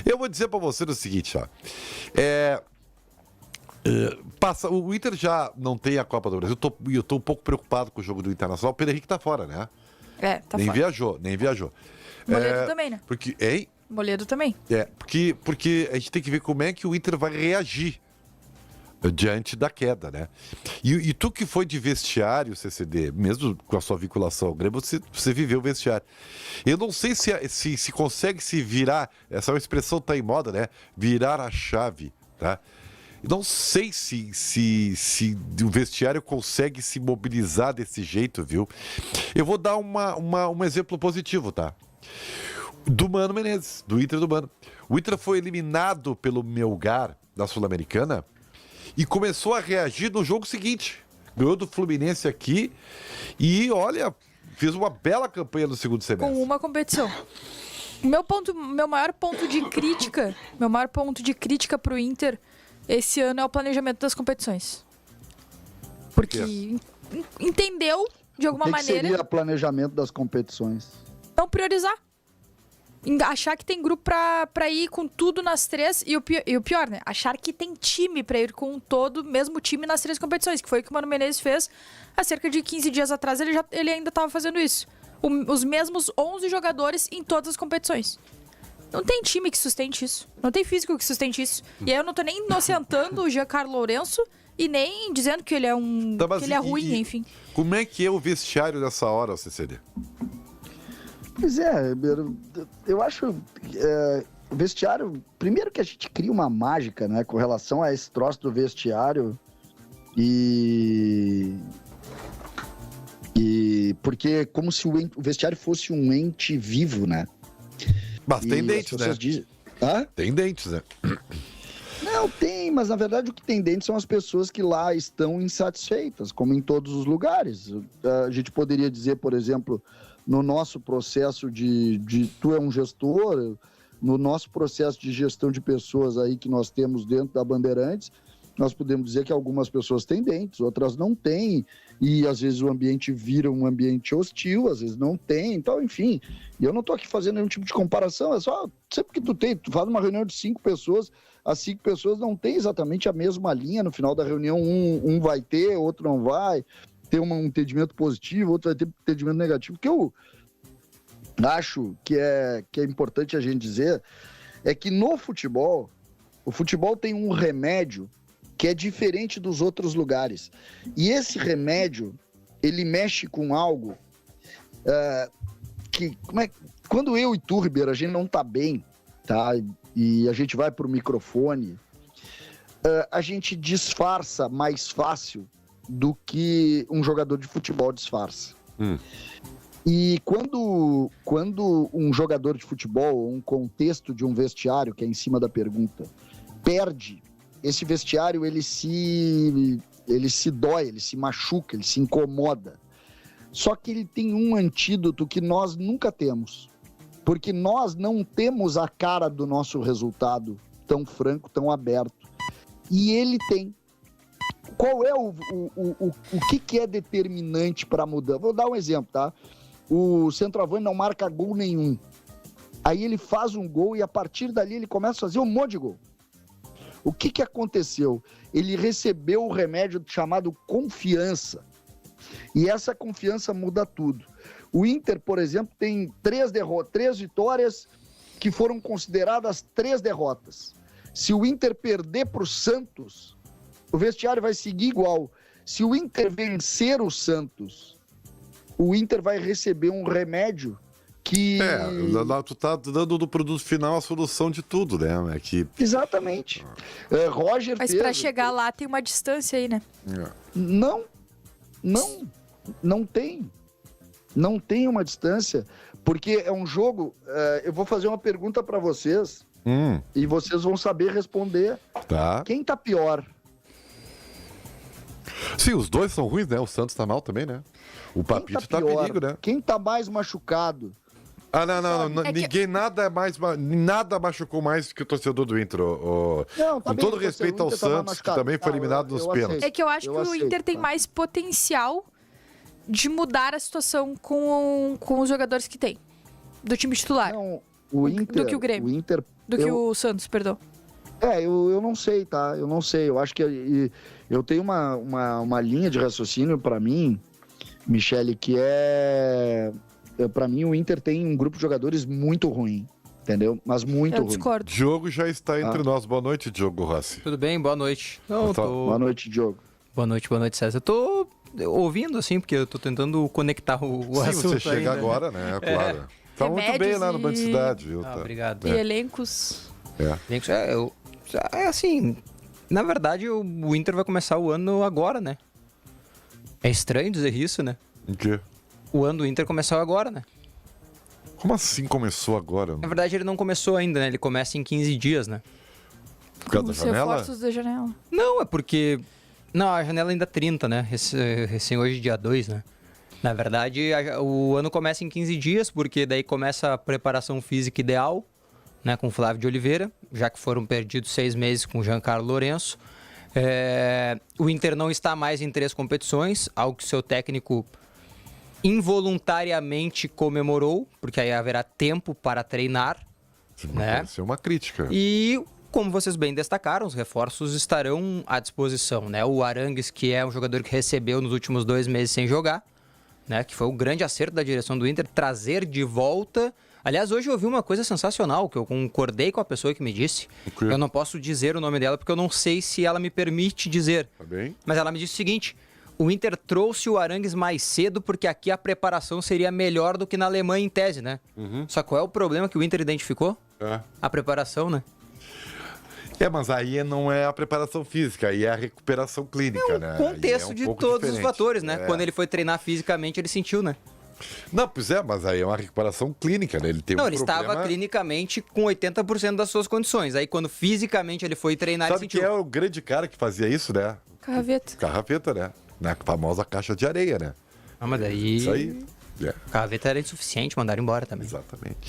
Eu vou dizer pra você o seguinte, ó. O Inter já não tem a Copa do Brasil. Eu tô um pouco preocupado com o jogo do Internacional. O Pedro Henrique tá fora, né? Tá nem fora. Nem viajou. Moledo também, né? Porque, hein? Moledo também. Porque a gente tem que ver como é que o Inter vai reagir diante da queda, né? E tu que foi de vestiário, CCD, mesmo com a sua vinculação ao Grêmio, você viveu o vestiário. Eu não sei se consegue se virar, essa expressão tá em moda, né? Virar a chave, tá? Eu não sei se o vestiário consegue se mobilizar desse jeito, viu? Eu vou dar um exemplo positivo, tá? Do Mano Menezes, do Inter do Mano. O Inter foi eliminado pelo Melgar da Sul-Americana e começou a reagir no jogo seguinte. Ganhou do Fluminense aqui e, olha, fez uma bela campanha no segundo semestre. Com uma competição. Meu maior ponto de crítica pro Inter esse ano é o planejamento das competições. Porque entendeu, de alguma maneira... O que seria planejamento das competições? Não priorizar. Achar que tem grupo pra ir com tudo nas três. E o pior, né? Achar que tem time pra ir com todo, mesmo time nas três competições. Que foi o que o Mano Menezes fez há cerca de 15 dias atrás. Ele ainda tava fazendo isso. Os mesmos 11 jogadores em todas as competições. Não tem time que sustente isso. Não tem físico que sustente isso. E aí eu não tô nem inocentando o Giancarlo Lourenço e nem dizendo que ele é que ele é ruim, enfim. Como é que é o vestiário nessa hora, CCD? Pois é, eu acho o vestiário... Primeiro que a gente cria uma mágica, né, com relação a esse troço do vestiário e porque como se o vestiário fosse um ente vivo, né? Mas tem dentes, né? Tem dentes, né? Não, tem, mas na verdade o que tem dentro são as pessoas que lá estão insatisfeitas, como em todos os lugares. A gente poderia dizer, por exemplo, no nosso processo tu é um gestor, no nosso processo de gestão de pessoas aí que nós temos dentro da Bandeirantes, nós podemos dizer que algumas pessoas têm dentes, outras não têm, e às vezes o ambiente vira um ambiente hostil, às vezes não tem, então, enfim. E eu não estou aqui fazendo nenhum tipo de comparação, é só, sempre que tu faz uma reunião de 5 pessoas, as 5 pessoas não têm exatamente a mesma linha, no final da reunião um vai ter, outro não vai, ter um entendimento positivo, outro vai ter entendimento negativo. O que eu acho que é importante a gente dizer é que no futebol, o futebol tem um remédio que é diferente dos outros lugares. E esse remédio, ele mexe com algo que... Quando eu e tu, Ribeiro, a gente não tá bem, tá? E a gente vai pro microfone, a gente disfarça mais fácil do que um jogador de futebol disfarça. E quando um jogador de futebol, um contexto de um vestiário, que é em cima da pergunta, perde, esse vestiário ele se dói, ele se machuca, ele se incomoda. Só que ele tem um antídoto que nós nunca temos, porque nós não temos a cara do nosso resultado tão franco, tão aberto. E ele tem. Qual é o que é determinante para mudar? Vou dar um exemplo, tá? O centroavante não marca gol nenhum. Aí ele faz um gol e a partir dali ele começa a fazer um monte de gol. O que aconteceu? Ele recebeu o remédio chamado confiança. E essa confiança muda tudo. O Inter, por exemplo, tem 3 vitórias que foram consideradas 3 derrotas. Se o Inter perder para o Santos, o vestiário vai seguir igual. Se o Inter vencer o Santos, o Inter vai receber um remédio que... tu tá dando do produto final a solução de tudo, né? Exatamente. Roger Mas para chegar lá tem uma distância aí, né? Não tem. Não tem uma distância, porque é um jogo... eu vou fazer uma pergunta para vocês e vocês vão saber responder. Tá. Quem tá pior? Sim, os dois são ruins, né? O Santos tá mal também, né? O Papito tá perigo, né? Quem tá mais machucado? Não. Ninguém nada machucou mais que o torcedor do Inter. Com todo respeito ao Santos, que também foi eliminado nos pênaltis. É que eu acho que o Inter tem mais potencial de mudar a situação com os jogadores que tem, do time titular. Não, do que o Grêmio. O Inter do que o Santos, perdão. Eu não sei, tá? Eu não sei. Eu acho que eu tenho uma linha de raciocínio pra mim, Michele, que pra mim o Inter tem um grupo de jogadores muito ruim, entendeu? Mas muito Eu ruim. discordo. Diogo já está entre nós. Boa noite, Diogo Rossi. Tudo bem? Boa noite. Não, Tá. Boa noite, Diogo. Boa noite, César. Eu tô ouvindo, assim, porque eu tô tentando conectar o Sim, assunto você chega ainda. agora, né? Claro. Tá muito Remédios bem lá no Band e- Cidade, viu? Ah, Tá. obrigado. E elencos. É. Assim, na verdade, o Inter vai começar o ano agora, né? É estranho dizer isso, né? Em quê? O ano do Inter começou agora, né? Como assim começou agora? Na verdade, ele não começou ainda, né? Ele começa em 15 dias, né? Por causa da Os janela? reforços da janela. Não, é porque... Não, a janela ainda é 30, né? Recém hoje, dia 2, né? Na verdade, o ano começa em 15 dias, porque daí começa a preparação física ideal, né? Com o Flávio de Oliveira, já que foram perdidos 6 meses com o Giancarlo Lourenço. O Inter não está mais em 3 competições, algo que seu técnico involuntariamente comemorou, porque aí haverá tempo para treinar, né? Pode ser uma crítica. E, como vocês bem destacaram, os reforços estarão à disposição, né? O Arangues, que é um jogador que recebeu nos últimos 2 meses sem jogar, né? Que foi o grande acerto da direção do Inter, trazer de volta... Aliás, hoje eu ouvi uma coisa sensacional, que eu concordei com a pessoa que me disse. O quê? Eu não posso dizer o nome dela, porque eu não sei se ela me permite dizer. Tá bem? Mas ela me disse o seguinte: o Inter trouxe o Arangues mais cedo porque aqui a preparação seria melhor do que na Alemanha em tese, né? Só qual é o problema que o Inter identificou? É. A preparação, né? Mas aí não é a preparação física, aí é a recuperação clínica, né? O contexto Aí é um de pouco todos os diferente. fatores, né? É. Quando ele foi treinar fisicamente, ele sentiu, né? Não, pois é, mas aí é uma recuperação clínica, né? Ele tem Não, um ele problema... estava clinicamente com 80% das suas condições. Aí quando fisicamente ele foi treinar, Sabe ele quem sentiu. é o grande cara que fazia isso, né? Carraveta. Carrapeta, né? Na famosa caixa de areia, né? Ah, mas daí... Isso aí. É, Carraveta era insuficiente, mandaram embora também. exatamente.